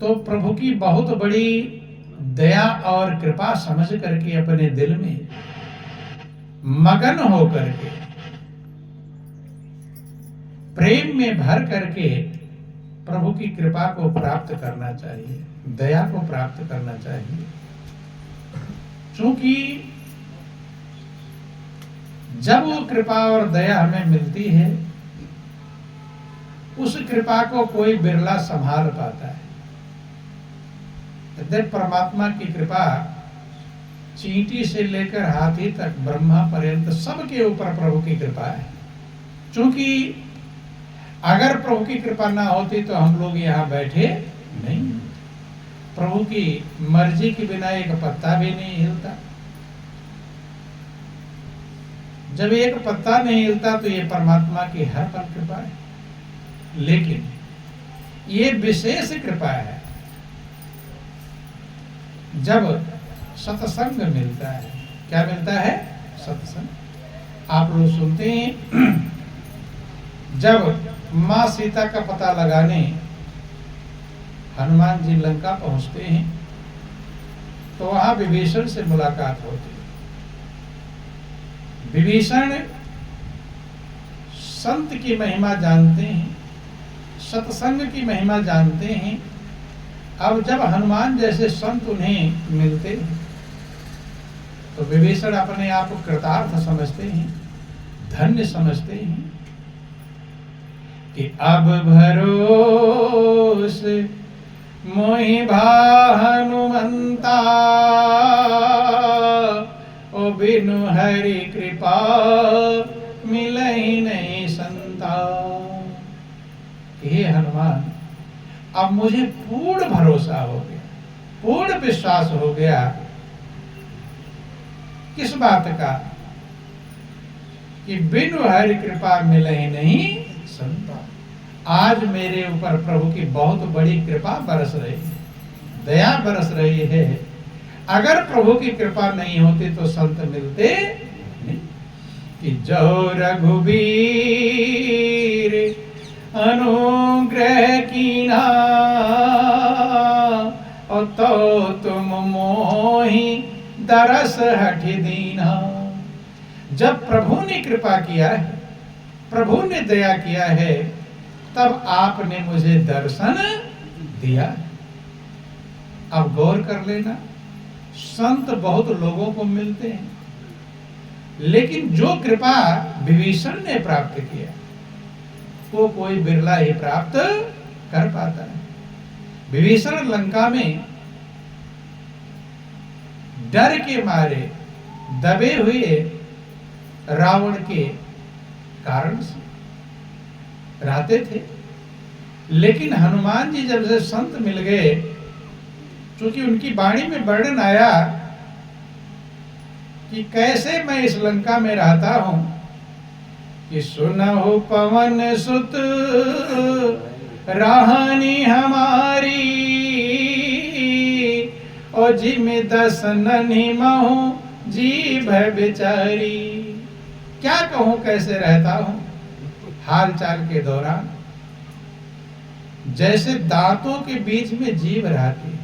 तो प्रभु की बहुत बड़ी दया और कृपा समझ करके अपने दिल में मगन हो करके प्रेम में भर करके प्रभु की कृपा को प्राप्त करना चाहिए, दया को प्राप्त करना चाहिए। क्योंकि जब वो कृपा और दया हमें मिलती है, उस कृपा को कोई बिरला संभाल पाता है। यद्यपि परमात्मा की कृपा चींटी से लेकर हाथी तक, ब्रह्मा पर्यंत सबके ऊपर प्रभु की कृपा है। क्योंकि अगर प्रभु की कृपा ना होती तो हम लोग यहाँ बैठे नहीं। प्रभु की मर्जी के बिना एक पत्ता भी नहीं हिलता। जब एक पत्ता नहीं हिलता तो ये परमात्मा की हर पल कृपा है। लेकिन ये विशेष कृपा है जब सत्संग मिलता है। क्या मिलता है? सत्संग। आप लोग सुनते हैं जब मां सीता का पता लगाने हनुमान जी लंका पहुंचते हैं तो वहां विभीषण से मुलाकात होती है। विभीषण संत की महिमा जानते हैं, सत्संग की महिमा जानते हैं। अब जब हनुमान जैसे संत उन्हें मिलते हैं तो विभीषण अपने आप को कृतार्थ समझते हैं, धन्य समझते हैं कि अब भरोस मोहि भा हनुमंता, ओ बिनु हरि कृपा मिलहि नहीं संता। हे हनुमान, अब मुझे पूर्ण भरोसा हो गया, पूर्ण विश्वास हो गया। किस बात का? कि बिनु हरि कृपा मिले नहीं संता। आज मेरे ऊपर प्रभु की बहुत बड़ी कृपा बरस रही है, दया बरस रही है। अगर प्रभु की कृपा नहीं होती तो संत मिलते नहीं। कि जो रघुबीर अनुग्रह कीना, और तो तुम मोहि दरस हठ दीना। जब प्रभु ने कृपा किया है, प्रभु ने दया किया है, तब आपने मुझे दर्शन दिया। अब गौर कर लेना, संत बहुत लोगों को मिलते हैं, लेकिन जो कृपा विभीषण ने प्राप्त किया वो कोई बिरला ही प्राप्त कर पाता है। विभीषण लंका में डर के मारे दबे हुए रावण के कारण से रहते थे। लेकिन हनुमान जी जब से संत मिल गए, क्योंकि उनकी वाणी में वर्णन आया कि कैसे मैं इस लंका में रहता हूं, कि सुनहु पवन सुत राहनी हमारी, और जिम दस नन्ही महु जीभ बेचारी। क्या कहूं कैसे रहता हूं? हाल चाल के दौरान जैसे दांतों के बीच में जीभ रहती है।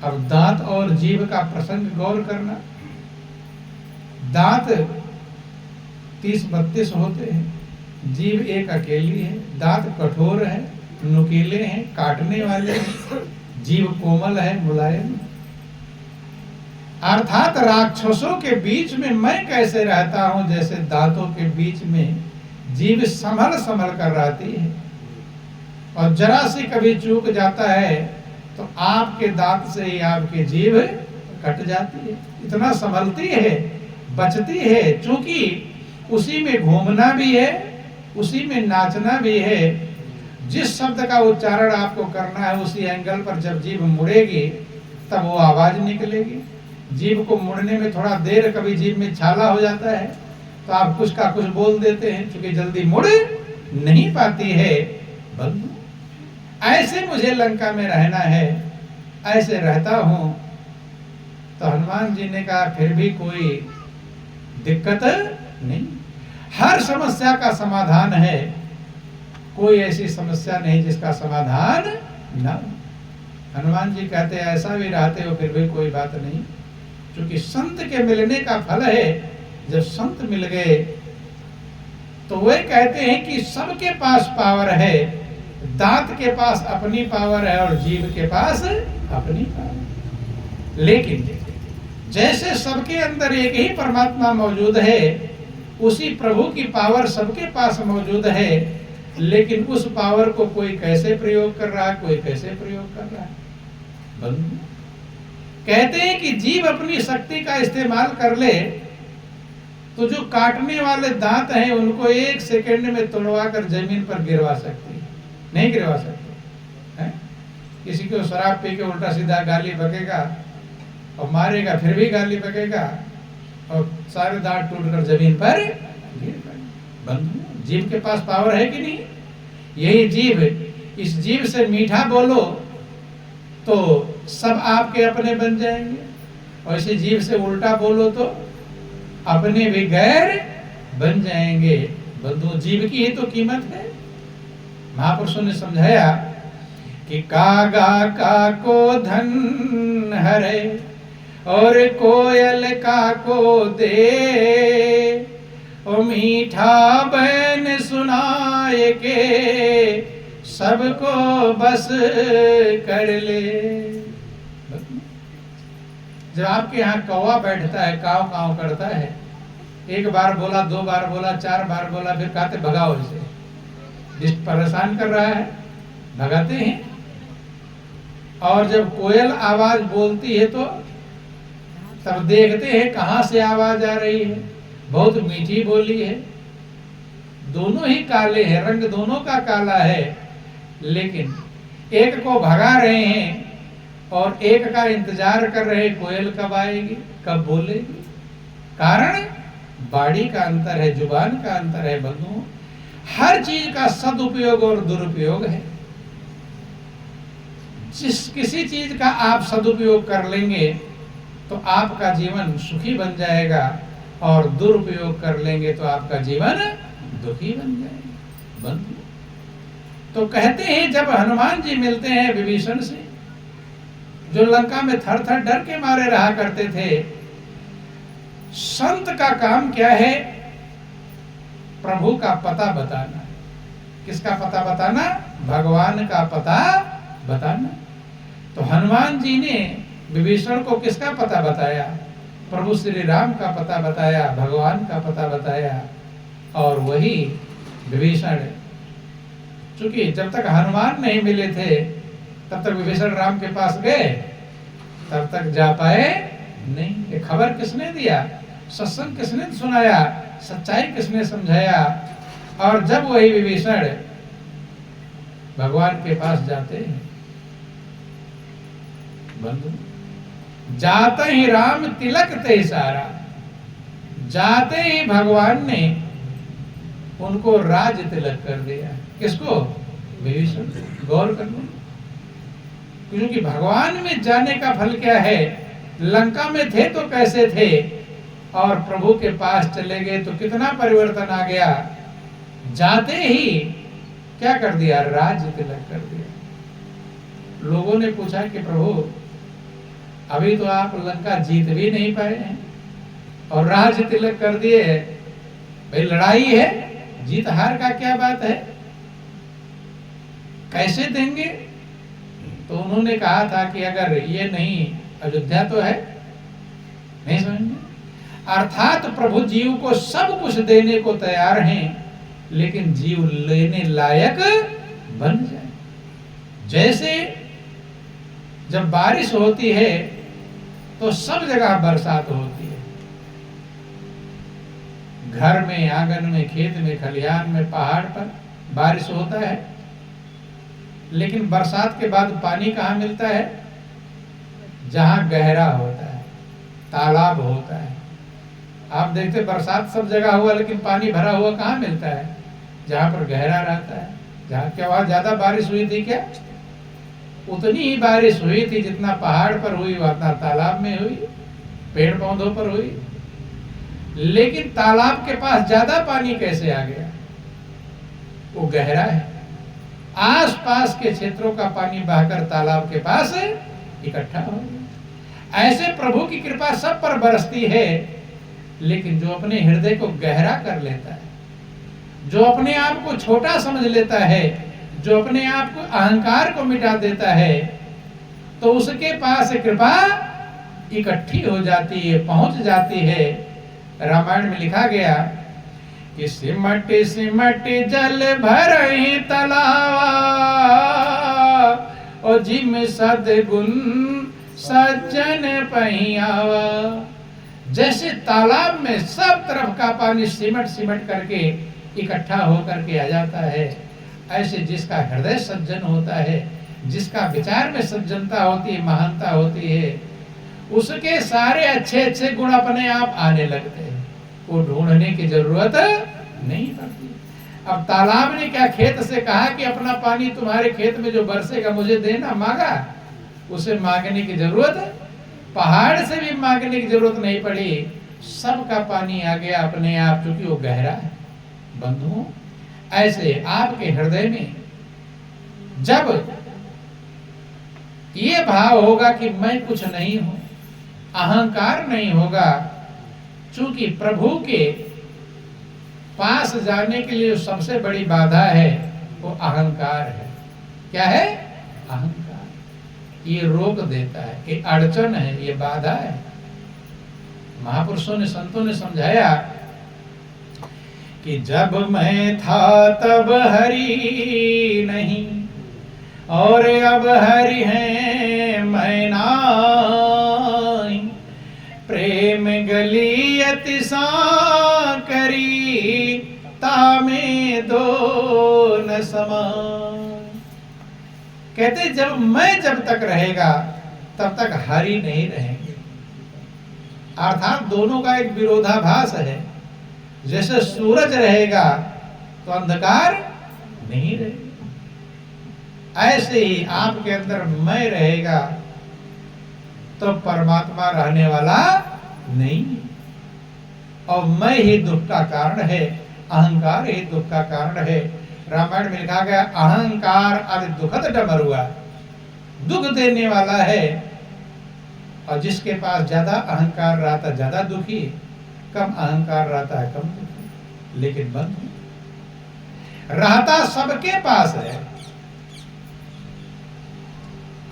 अब दांत और जीभ का प्रसंग गौर करना। दांत 30-32 होते हैं, जीभ एक अकेली है। दांत कठोर है, नुकीले हैं, काटने वाले हैं। जीभ कोमल है, मुलायम। अर्थात राक्षसों के बीच में मैं कैसे रहता हूं, जैसे दांतों के बीच में जीभ संभल संभल कर रहती है। और जरा सी कभी चूक जाता है तो आपके दांत से ही आपकी जीभ कट जाती है। इतना संभलती है, बचती है, क्योंकि उसी में घूमना भी है, उसी में नाचना भी है। जिस शब्द का उच्चारण आपको करना है उसी एंगल पर जब जीभ मुड़ेगी तब वो आवाज निकलेगी। जीभ को मुड़ने में थोड़ा देर, कभी जीभ में छाला हो जाता है तो आप कुछ का कुछ बोल देते हैं, क्योंकि जल्दी मुड़ नहीं पाती है। बंधु, ऐसे मुझे लंका में रहना है, ऐसे रहता हूं। तो हनुमान जी ने कहा फिर भी कोई दिक्कत नहीं, हर समस्या का समाधान है। कोई ऐसी समस्या नहीं जिसका समाधान न हो। हनुमान जी कहते हैं ऐसा भी रहते हो फिर भी कोई बात नहीं, क्योंकि संत के मिलने का फल है। जब संत मिल गए तो वे कहते हैं कि सबके पास पावर है, दांत के पास अपनी पावर है और जीभ के पास अपनी पावर। लेकिन जैसे सबके अंदर एक ही परमात्मा मौजूद है, उसी प्रभु की पावर सबके पास मौजूद है, लेकिन उस पावर को कोई कैसे प्रयोग कर रहा है, कोई कैसे प्रयोग कर रहा है। बंधु कहते हैं कि जीव अपनी शक्ति का इस्तेमाल कर ले तो जो काटने वाले दांत हैं उनको 1 सेकंड में तोड़वा कर जमीन पर गिरवा सकती है, नहीं गिरवा सकती है? किसी को शराब पी के उल्टा सीधा गाली बकेगा और मारेगा, फिर भी गाली बकेगा और सारे दांत टूटकर जमीन पर गिर पड़े। बंधु जीव के पास पावर है कि नहीं? यही जीव, इस जीव से मीठा बोलो तो सब आपके अपने बन जाएंगे, और इसी जीव से उल्टा बोलो तो अपने भी गैर बन जाएंगे। बंधु जीव की ही तो कीमत है। महापुरुषों ने समझाया कि कागा का को धन हरे और कोयल का को दे, ओ मीठा बहन सुनाए के सबको बस कर ले। जब आपके यहाँ कौवा बैठता है, काव काव करता है, 1 बार बोला, 2 बार बोला, 4 बार बोला, फिर कहते भगाओ इसे, जिस परेशान कर रहा है भगाते हैं। और जब कोयल आवाज बोलती है तो तब देखते हैं कहां से आवाज आ रही है, बहुत मीठी बोली है। दोनों ही काले हैं, रंग दोनों का काला है, लेकिन एक को भगा रहे हैं और एक का इंतजार कर रहे हैं कोयल कब आएगी, कब बोलेगी। कारण बाड़ी का अंतर है, जुबान का अंतर है। बंधुओं हर चीज का सदुपयोग और दुरुपयोग है। किसी चीज का आप सदुपयोग कर लेंगे तो आपका जीवन सुखी बन जाएगा, और दुरुपयोग कर लेंगे तो आपका जीवन दुखी बन जाएगा। बंधु तो कहते हैं जब हनुमान जी मिलते हैं विभीषण से, जो लंका में थर थर डर के मारे रहा करते थे, संत का काम क्या है? प्रभु का पता बताना। किसका पता बताना? भगवान का पता बताना। तो हनुमान जी ने विभीषण को किसका पता बताया? प्रभु श्री राम का पता बताया, भगवान का पता बताया। और वही विभीषण, चूंकि जब तक हनुमान नहीं मिले थे तब तक विभीषण राम के पास गए, तब तक जा पाए नहीं। ये खबर किसने दिया? सत्संग किसने सुनाया? सच्चाई किसने समझाया? और जब वही विभीषण भगवान के पास जाते हैं, बंधु जाते ही राम तिलक ते सारा, जाते ही भगवान ने उनको राज तिलक कर दिया। किसको? विभीषण। गौर कर लो, क्योंकि भगवान में जाने का फल क्या है? लंका में थे तो कैसे थे, और प्रभु के पास चले गए तो कितना परिवर्तन आ गया। जाते ही क्या कर दिया? राज तिलक कर दिया। लोगों ने पूछा कि प्रभु अभी तो आप लंका जीत भी नहीं पाए हैं और राज तिलक कर दिए, भाई लड़ाई है, जीत हार का क्या बात है, कैसे देंगे? तो उन्होंने कहा था कि अगर ये नहीं, अयोध्या तो है, नहीं समझे? अर्थात प्रभु जीव को सब कुछ देने को तैयार हैं, लेकिन जीव लेने लायक बन जाए। जैसे जब बारिश होती है तो सब जगह बरसात होती है, घर में, आंगन में, खेत में, खलिहान में, पहाड़ पर बारिश होता है, लेकिन बरसात के बाद पानी कहाँ मिलता है? जहां गहरा होता है, तालाब होता है। आप देखते बरसात सब जगह हुआ, लेकिन पानी भरा हुआ कहाँ मिलता है? जहां पर गहरा रहता है। जहां क्या वहां ज्यादा बारिश हुई थी क्या? उतनी ही बारिश हुई थी जितना पहाड़ पर हुई, उतना तालाब में हुई, पेड़ पौधों पर हुई। लेकिन तालाब के पास ज्यादा पानी कैसे आ गया? वो गहरा है। आसपास के क्षेत्रों का पानी बहकर तालाब के पास इकट्ठा हो गया। ऐसे प्रभु की कृपा सब पर बरसती है, लेकिन जो अपने हृदय को गहरा कर लेता है, जो अपने आप को छोटा समझ लेता है, जो अपने आप को अहंकार को मिटा देता है, तो उसके पास कृपा इकट्ठी हो जाती है, पहुंच जाती है। रामायण में लिखा गया कि सिमट सिमट जल भरहि तलावा, और जिम सद्गुण सज्जन पहियावा। जैसे तालाब में सब तरफ का पानी सिमट सिमट करके इकट्ठा होकर के आ जाता है, ऐसे जिसका हृदय सज्जन होता है, जिसका विचार में सज्जनता होती है, महानता होती है, उसके सारे अच्छे अच्छे गुण अपने आप आने लगते हैं, वो ढूंढने की जरूरत नहीं पड़ती। अब तालाब ने क्या खेत से कहा कि अपना पानी तुम्हारे खेत में जो बरसेगा मुझे देना, मांगा? उसे मांगने की जरूरत, पहाड़ से भी मांगने की जरूरत नहीं पड़ी, सबका पानी आ गया अपने आप, क्योंकि वो गहरा है। बंधुओं, ऐसे आपके हृदय में जब ये भाव होगा कि मैं कुछ नहीं हूं, अहंकार नहीं होगा, चूंकि प्रभु के पास जाने के लिए सबसे बड़ी बाधा है वो अहंकार है। क्या है? अहंकार। ये रोक देता है, ये अड़चन है, ये बाधा है। महापुरुषों ने, संतों ने समझाया कि जब मैं था तब हरि नहीं, और अब हरि है मैं नाई। प्रेम गली अतिसा करी, तामे दो न समान। कहते जब तक रहेगा तब तक हरि नहीं रहेंगे। अर्थात दोनों का एक विरोधाभास है। जैसे सूरज रहेगा तो अंधकार नहीं रहेगा, ऐसे ही आपके अंदर मैं रहेगा तो परमात्मा रहने वाला नहीं। और मैं ही दुख का कारण है, अहंकार ही दुख का कारण है। रामायण में लिखा गया, अहंकार आदि दुखद डमरुआ, दुख देने वाला है। और जिसके पास ज्यादा अहंकार रहता ज्यादा दुखी, कम अहंकार रहता है कम दुखी। लेकिन बंधु, रहता सबके पास है,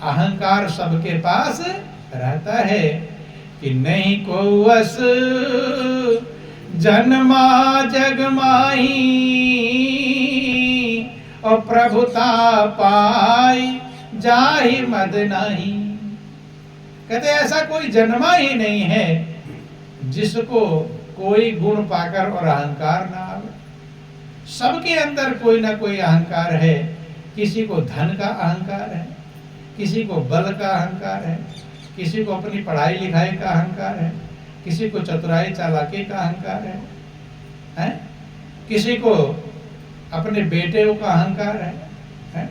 अहंकार सबके पास रहता है कि नहीं को वस जन्मा जग माही, और प्रभुता पाई जाहि मद नहीं। कहते ऐसा कोई जन्मा ही नहीं है जिसको कोई गुण पाकर और अहंकार ना आवे। सबके अंदर कोई ना कोई अहंकार है। किसी को धन का अहंकार है, किसी को बल का अहंकार है, किसी को अपनी पढ़ाई लिखाई का अहंकार है, किसी को चतुराई चालाकी का अहंकार है? किसी को अपने बेटे का अहंकार है?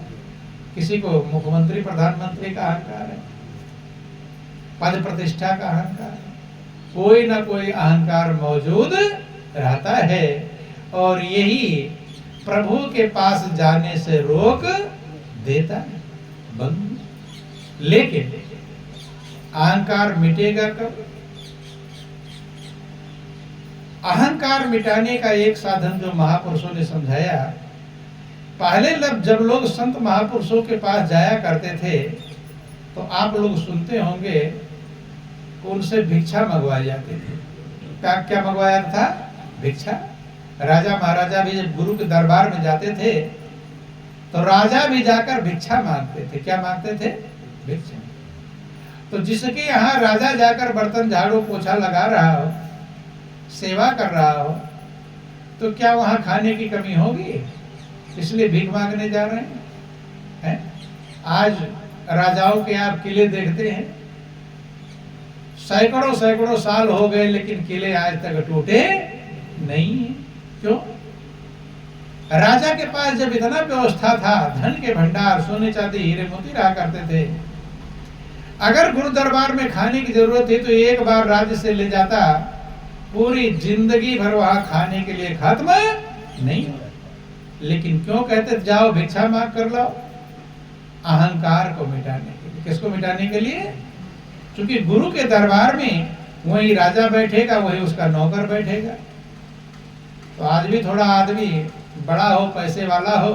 किसी को मुख्यमंत्री प्रधानमंत्री का अहंकार है, पद प्रतिष्ठा का अहंकार है। कोई ना कोई अहंकार मौजूद रहता है, और यही प्रभु के पास जाने से रोक देता है बंधु। लेकिन अहंकार मिटेगा कब? अहंकार मिटाने का एक साधन जो महापुरुषों ने समझाया, पहले जब लोग संत महापुरुषों के पास जाया करते थे तो आप लोग सुनते होंगे उनसे भिक्षा मंगवाई जाती थी। क्या मंगवाया था? भिक्षा। राजा महाराजा भी जब गुरु के दरबार में जाते थे तो राजा भी जाकर भिक्षा मांगते थे। क्या मांगते थे? भिक्षा। तो जिसके यहाँ राजा जाकर बर्तन झाड़ू पोछा लगा रहा हो, सेवा कर रहा हो, तो क्या वहां खाने की कमी होगी? इसलिए भीख मांगने जा रहे हैं? आज राजाओं के आप किले देखते हैं, सैकड़ों सैकड़ों साल हो गए लेकिन किले आज तक टूटे नहीं। क्यों? राजा के पास जब इतना व्यवस्था था, धन के भंडार, सोने चांदी हीरे मोती रहा करते थे, अगर गुरु दरबार में खाने की जरूरत थी तो एक बार राज्य से ले जाता, पूरी जिंदगी भर वहां खाने के लिए खत्म नहीं। लेकिन क्यों कहते जाओ भिक्षा मांग कर लाओ? अहंकार को मिटाने के लिए। किसको मिटाने के लिए? क्योंकि गुरु के दरबार में वही राजा बैठेगा, वही उसका नौकर बैठेगा। तो आज भी थोड़ा आदमी बड़ा हो, पैसे वाला हो,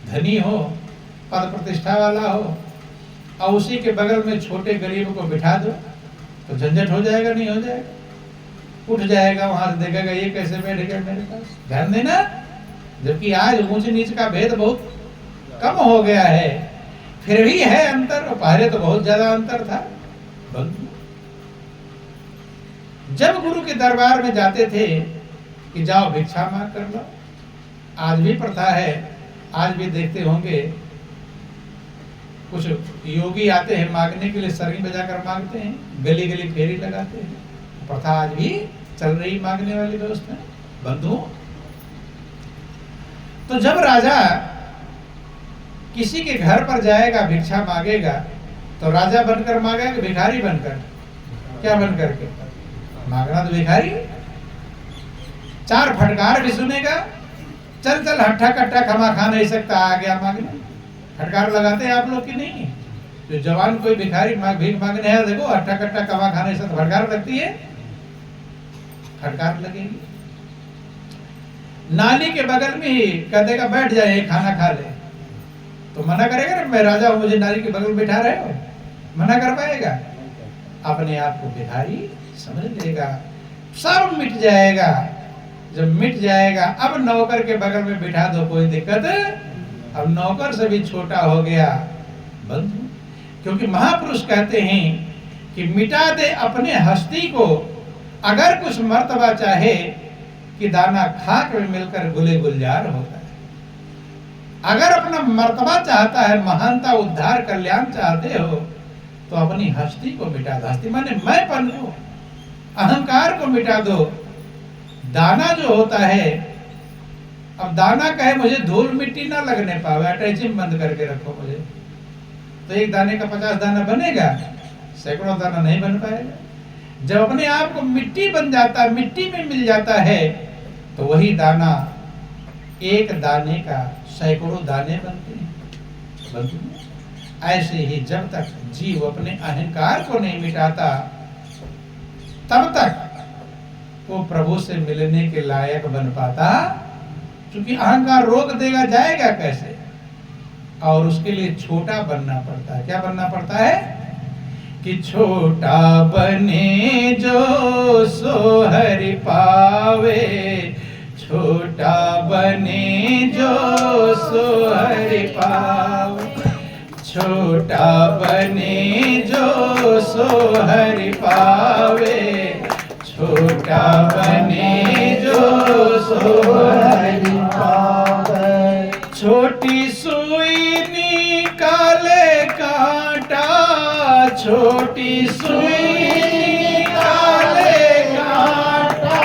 धनी हो, पद प्रतिष्ठा वाला हो, और उसी के बगल में छोटे गरीब को बिठा दो तो झंझट हो जाएगा, नहीं हो जाएगा? उठ जाएगा, वहां से देखेगा ये कैसे बैठ गया मेरे पास। ध्यान देना, जबकि आज ऊंच नीच का भेद बहुत कम हो गया है, फिर भी है अंतर, और पहले तो बहुत ज्यादा अंतर था। जब गुरु के दरबार में जाते थे कि जाओ भिक्षा मांग कर लो, आज भी प्रथा है, आज भी देखते होंगे कुछ योगी आते हैं मांगने के लिए, सरगी बजाकर मांगते हैं, गली गली फेरी लगाते हैं। प्रथा आज भी चल रही मांगने वाली व्यवस्था। बंधु, तो जब राजा किसी के घर पर जाएगा, भिक्षा मांगेगा, तो राजा बनकर मांगेगा, भिखारी बनकर? क्या बनकर के मांगना? तो भिखारी। चार फटकार भी सुनेगा, चल चल हट्ठा कट्ठा खमा खा नहीं सकता, आ गया मांगने। फटकार लगाते हैं आप लोग की नहीं? जो जवान कोई भिखारी भीख मांगने है, देखो हट्ठा कट्ठा कमा खा नहीं सकता, फटकार लगती है, फटकार लगेगी। नाली के बगल में ही कह देगा बैठ जाए खाना खा ले, तो मना करेगा ना, मैं राजा हूं, मुझे नाली के बगल में बैठा रहे हो? मना कर पाएगा? अपने आप को भिखारी समझ लेगा, सब मिट जाएगा। जब मिट जाएगा, अब नौकर के बगल में बिठा दो, कोई दिक्कत, अब नौकर से भी छोटा हो गया। बंधु, क्योंकि महापुरुष कहते हैं कि मिटा दे अपने हस्ती को, अगर कुछ मर्तबा चाहे कि दाना खाक में मिलकर गुले गुलजार होता है। अगर अपना मर्तबा चाहता है, महानता, उद्धार, कल्याण चाहते हो, तो अपनी हस्ती को मिटा दो। हस्ती माने मैंपन को, अहंकार को मिटा दो। दाना जो होता है, अब दाना कहे मुझे धूल मिट्टी ना लगने पावे, अटैची बंद करके रखो मुझे, तो एक दाने का 50 दाना बनेगा, सैकड़ों दाना नहीं बन पाएगा। जब अपने आप को मिट्टी बन जाता है, मिट्टी में मिल जाता है, तो वही दाना, एक दाने का सैकड़ों दाने बनते हैं। ऐसे ही जब तक जीव अपने अहंकार को नहीं मिटाता, तब तक वो प्रभु से मिलने के लायक बन पाता। क्योंकि अहंकार रोक देगा, जाएगा कैसे? और उसके लिए छोटा बनना पड़ता है। क्या बनना पड़ता है? कि छोटा बने जो सो हरि पावे, छोटा बने जो सो हरि पावे, छोटा बने जो सो हरि पावे, छोटा बने जो सो हरि पावे। छोटी सुई निकाले कांटा, छोटी सुई निकाले कांटा,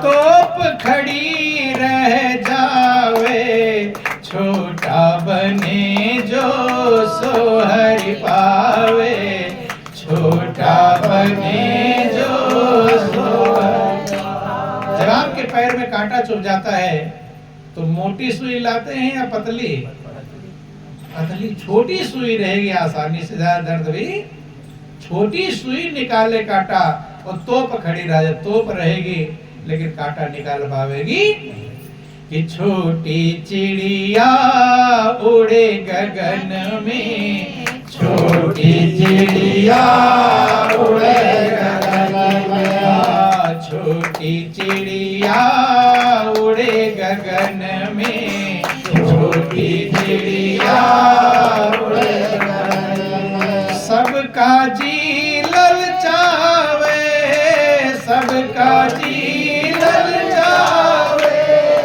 तोप खड़ी रह जावे, छोटा बने जो सो हरि पावे, छोटा बने जो सो हरि पावे। जब आपके पैर में कांटा चुभ जाता है तो मोटी सुई लाते हैं या पतली? पतली। छोटी सुई रहेगी, आसानी से, ज्यादा दर्द भी। छोटी सुई निकाले कांटा, और तोप खड़ी रह, तोप रहेगी लेकिन कांटा निकाल पावेगी। कि छोटी चिड़िया उड़े गगन में, छोटी चिड़िया उड़े गगन में, छोटी चिड़िया उड़े गगन में, छोटी चिड़िया उड़े गगन में। सबका जी ललचावे, सबका जी ललचावे,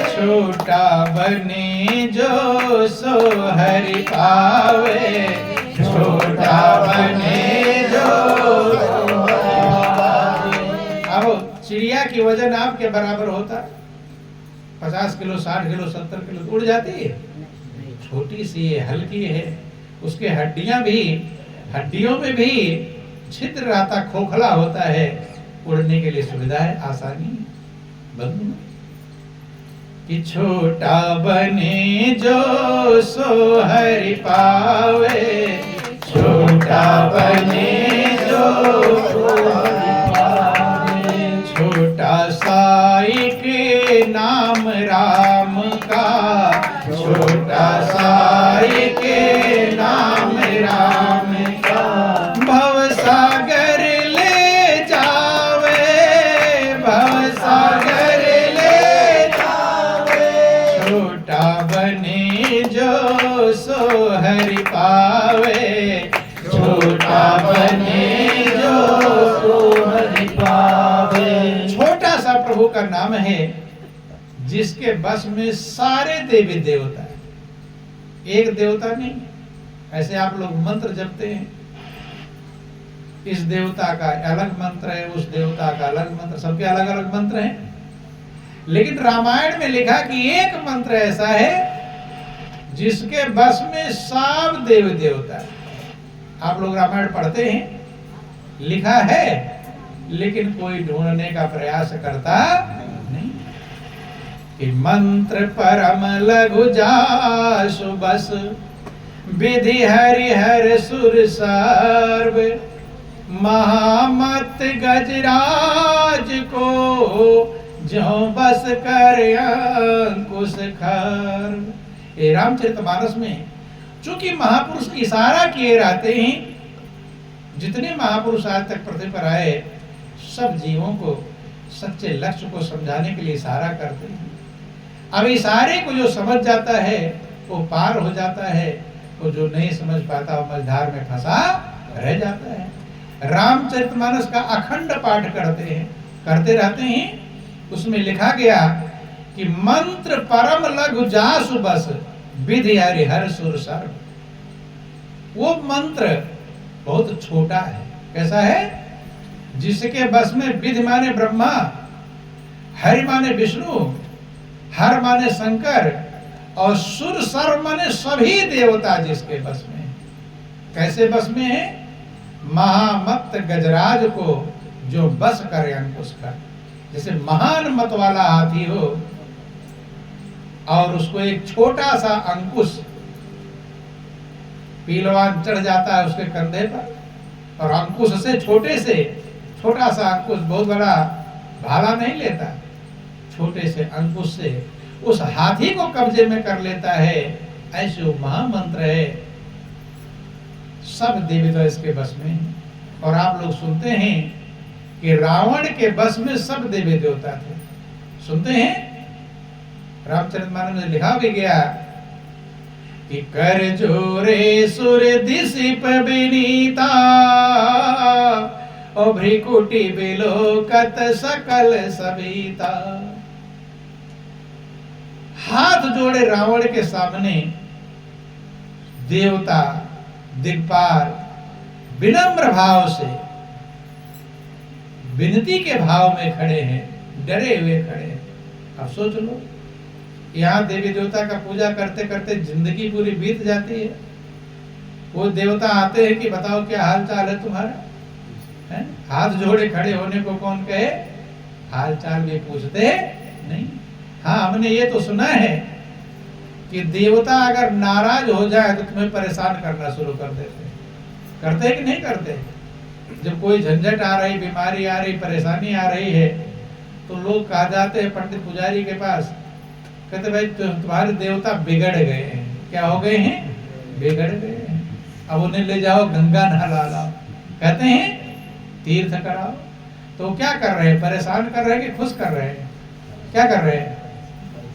छोटा बने जो सो हरि पावे, छोटा बने जो सो हरि पावे। अब चिड़िया की वजन आपके बराबर होता, 50 किलो, 60 किलो, 70 किलो उड़ जाती है। छोटी सी है, हल्की है, उसके हड्डियों में भी छिद्र रहता, खोखला होता है, उड़ने के लिए सुविधा है, आसानी। बंधु, कि छोटा बने जो सो हरि पावे, छोटा बने जो सो हरि पावे। छोटा सा एक नाम राम का, छोटा सा एक नाम राम का, भव सागर ले जावे, भव सागर ले जावे। छोटा बने जो सो हरि पावे, छोटा बने जो सो हरि पावे। छोटा सा प्रभु का नाम है जिसके बस में सारे देवी देवता है, एक देवता नहीं। ऐसे आप लोग मंत्र जपते हैं, इस देवता का अलग मंत्र है, उस देवता का अलग मंत्र, सबके अलग अलग मंत्र हैं। लेकिन रामायण में लिखा कि एक मंत्र ऐसा है जिसके बस में सब देव देवता है। आप लोग रामायण पढ़ते हैं, लिखा है, लेकिन कोई ढूंढने का प्रयास करता नहीं। कि मंत्र परम लघु जासु बस, विधि हरि हर सुर सर्व, महामत गजराज को जो बस कर अंकुश खर्व। ये रामचरितमानस में चूंकि महापुरुष इशारा किए रहते हैं, जितने महापुरुष आज तक पृथ्वी पर आए सब जीवों को सच्चे लक्ष्य को समझाने के लिए इशारा करते हैं। अब इशारे को जो समझ जाता है वो पार हो जाता है, वो जो नहीं समझ पाता वो मझधार में फंसा रह जाता है। रामचरितमानस का अखंड पाठ करते रहते हैं। उसमें लिखा गया कि मंत्र परम लघु जासु बस, विधि हरि हर सुर सर्व। वो मंत्र बहुत छोटा है। कैसा है? जिसके बस में विधि माने ब्रह्मा, हरि माने विष्णु, हर माने शंकर, और सुर सर्व माने सभी देवता जिसके बस में। कैसे बस में है? महामत गजराज को जो बस करे अंकुश कर। जैसे महान मत वाला हाथी हो और उसको एक छोटा सा अंकुश पीलवान चढ़ जाता है उसके कंधे पर, और अंकुश से छोटा सा अंकुश बहुत बड़ा भाला नहीं लेता, छोटे से अंकुश से उस हाथी को कब्जे में कर लेता है। ऐसे वो महामंत्र है, सब देवता इसके बस में है। और आप लोग सुनते हैं कि रावण के बस में सब देवी देवता थे। सुनते हैं, रामचरितमानस में लिखा भी गया कि कर जोरे सुर दिसिप विनीता, और भ्रिकुटी बिलोकत सकल सविता। हाथ जोड़े रावण के सामने देवता दिक्पाल विनम्र भाव से विनती के भाव में खड़े हैं, डरे हुए खड़े हैं। अब सोच लो, यहाँ देवी देवता का पूजा करते करते जिंदगी पूरी बीत जाती है। वो देवता आते हैं कि बताओ क्या हाल चाल है तुम्हारा, है? हाथ जोड़े खड़े होने को कौन कहे? हाल चाल भी पूछते नहीं। हाँ, हमने ये तो सुना है कि देवता अगर नाराज हो जाए तो तुम्हें परेशान करना शुरू कर देते हैं। करते हैं कि नहीं करते? जब कोई झंझट आ रही, बीमारी आ रही, परेशानी आ रही है, तो लोग कहा जाते हैं पंडित पुजारी के पास, कहते भाई तुम्हारे देवता बिगड़ गए हैं। क्या हो गए हैं? बिगड़ गए हैं। अब उन्हें ले जाओ, गंगा नहला लाओ, कहते हैं तीर्थ कराओ। तो क्या कर रहे हैं? परेशान कर रहे हैं कि खुश कर रहे हैं? क्या कर रहे हैं?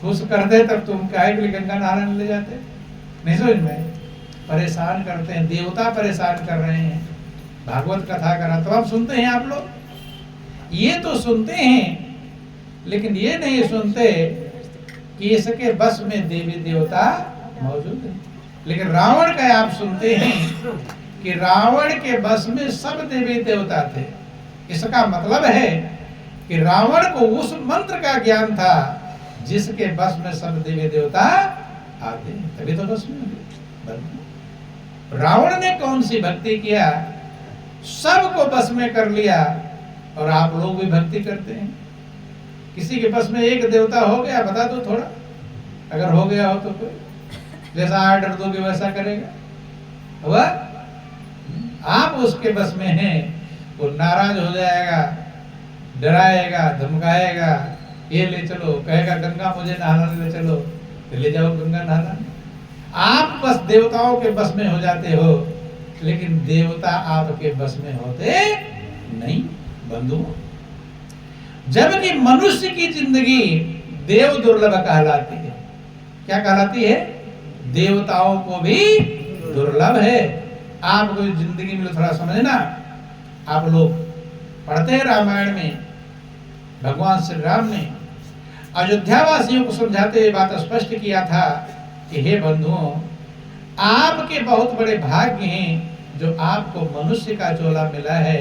खुश करते तब तुम काहे के लिए गंगा नहाने ले जाते? नहीं समझ में? परेशान करते हैं, देवता परेशान कर रहे हैं। भागवत कथा करा तो आप सुनते हैं, आप लोग ये तो सुनते हैं, लेकिन ये नहीं सुनते कि इसके बस में देवी देवता मौजूद है। लेकिन रावण का आप सुनते हैं कि रावण के बस में सब देवी देवता थे। इसका मतलब है कि रावण को उस मंत्र का ज्ञान था जिसके बस में सब देवी देवता आते हैं, तभी तो बस में। रावण ने कौन सी भक्ति किया? सबको बस में कर लिया। और आप लोग भी भक्ति करते हैं। किसी के बस में एक देवता हो गया, बता दो थोड़ा। अगर हो गया हो तो कोई जैसा आर्डर दोगे वैसा करेगा? हुआ? आप उसके बस में हैं, वो नाराज हो जाएगा, डराएगा, धमकाएगा, ये ले चलो, कहेगा गंगा मुझे नहाने ले चलो, तो ले जाओ गंगा नहाना। आप बस देवताओं के बस में हो जाते हो, लेकिन देवता आपके बस में होते नहीं बंधु। जबकि मनुष्य की जिंदगी देव दुर्लभ कहलाती है। क्या कहलाती है? देवताओं को भी दुर्लभ है। आपको जिंदगी में थोड़ा समझना, आप लोग पढ़ते हैं रामायण में, भगवान श्री राम ने अयोध्या वासियों को समझाते हुए बात स्पष्ट किया था कि हे बंधुओं, आपके बहुत बड़े भाग्य हैं जो आपको मनुष्य का चोला मिला है।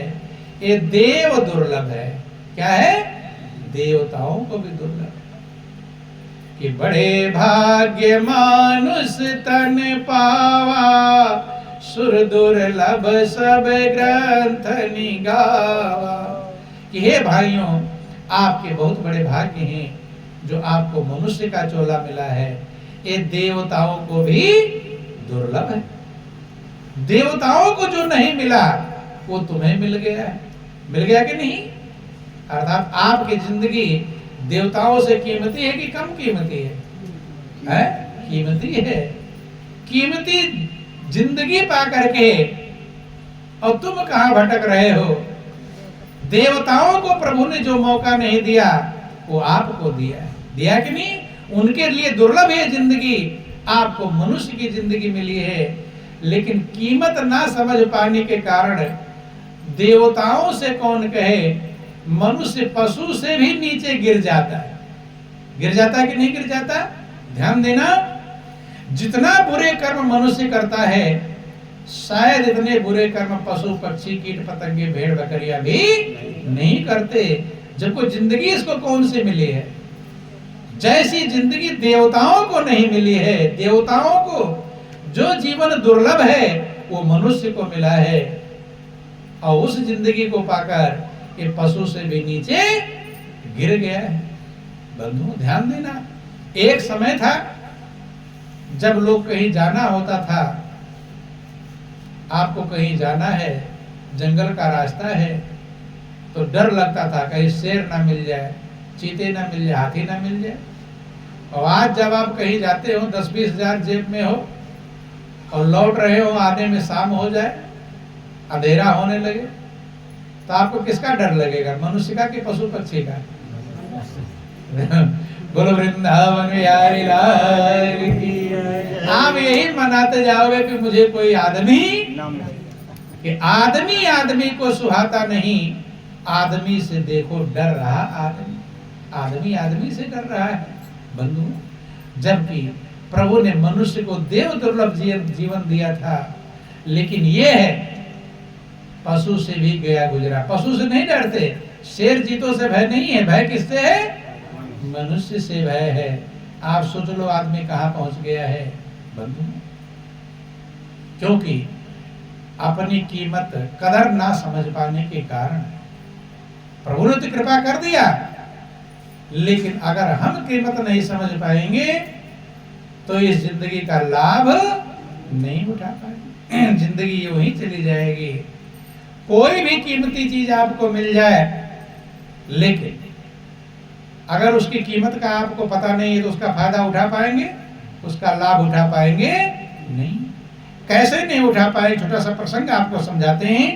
ये देव दुर्लभ है। क्या है? देवताओं को भी दुर्लभ कि बड़े भाग्य मानुष तन पावा, सुर दुर्लभ सब ग्रंथ निगावा। कि हे भाइयों, आपके बहुत बड़े भाग्य हैं जो आपको मनुष्य का चोला मिला है। ये देवताओं को भी दुर्लभ है। देवताओं को जो नहीं मिला वो तुम्हें मिल गया है। मिल गया कि नहीं? अर्थात आपकी जिंदगी देवताओं से कीमती है कि कम कीमती है? कीमती है। कीमती जिंदगी पा करके और तुम कहां भटक रहे हो? देवताओं को प्रभु ने जो मौका नहीं दिया वो आपको दिया है। दिया कि नहीं? उनके लिए दुर्लभ है जिंदगी, आपको मनुष्य की जिंदगी मिली है। लेकिन कीमत ना समझ पाने के कारण देवताओं से कौन कहे, मनुष्य पशु से भी नीचे गिर जाता है। गिर जाता है कि नहीं गिर जाता? ध्यान देना, जितना बुरे कर्म मनुष्य करता है, शायद इतने बुरे कर्म पशु पक्षी कीट पतंगे भेड़ बकरियां भी नहीं करते। जबकि जिंदगी इसको कौन सी मिली है? जैसी जिंदगी देवताओं को नहीं मिली है, देवताओं को जो जीवन दुर्लभ है वो मनुष्य को मिला है। और उस जिंदगी को पाकर ये पशु से भी नीचे गिर गया है। बंधु ध्यान देना, एक समय था जब लोग कहीं जाना होता था, आपको कहीं जाना है, जंगल का रास्ता है, तो डर लगता था कहीं शेर ना मिल जाए, चीते ना मिल जाए, हाथी ना मिल जाए। और आज जब आप कहीं जाते हो, 10-20 हजार जेब में हो और लौट रहे हो, आने में शाम हो जाए, अंधेरा होने लगे, तो आपको किसका डर लगेगा? मनुष्य का कि पशु पक्षी का? बोलो वृंदावन बिहारी लाल की। आप यही मनाते जाओगे कि मुझे कोई आदमी, कि आदमी आदमी को सुहाता नहीं, आदमी से देखो डर रहा आदमी, आदमी आदमी से डर रहा है। बंधु, जबकि प्रभु ने मनुष्य को देव दुर्लभ जीवन दिया था, लेकिन ये है पशु से भी गया गुजरा। पशु से नहीं डरते, शेर चीतों से भय नहीं है, भय किससे है? मनुष्य से भय है। आप सोच लो आदमी कहां पहुंच गया है बंधु? क्योंकि अपनी कीमत कदर ना समझ पाने के कारण। प्रभु ने तो कृपा कर दिया, लेकिन अगर हम कीमत नहीं समझ पाएंगे तो इस जिंदगी का लाभ नहीं उठा पाएंगे। जिंदगी यूं ही चली जाएगी। कोई भी कीमती चीज आपको मिल जाए, लेकिन अगर उसकी कीमत का आपको पता नहीं है तो उसका फायदा उठा पाएंगे? उसका लाभ उठा पाएंगे? नहीं। कैसे नहीं उठा पाए? छोटा सा प्रसंग आपको समझाते हैं।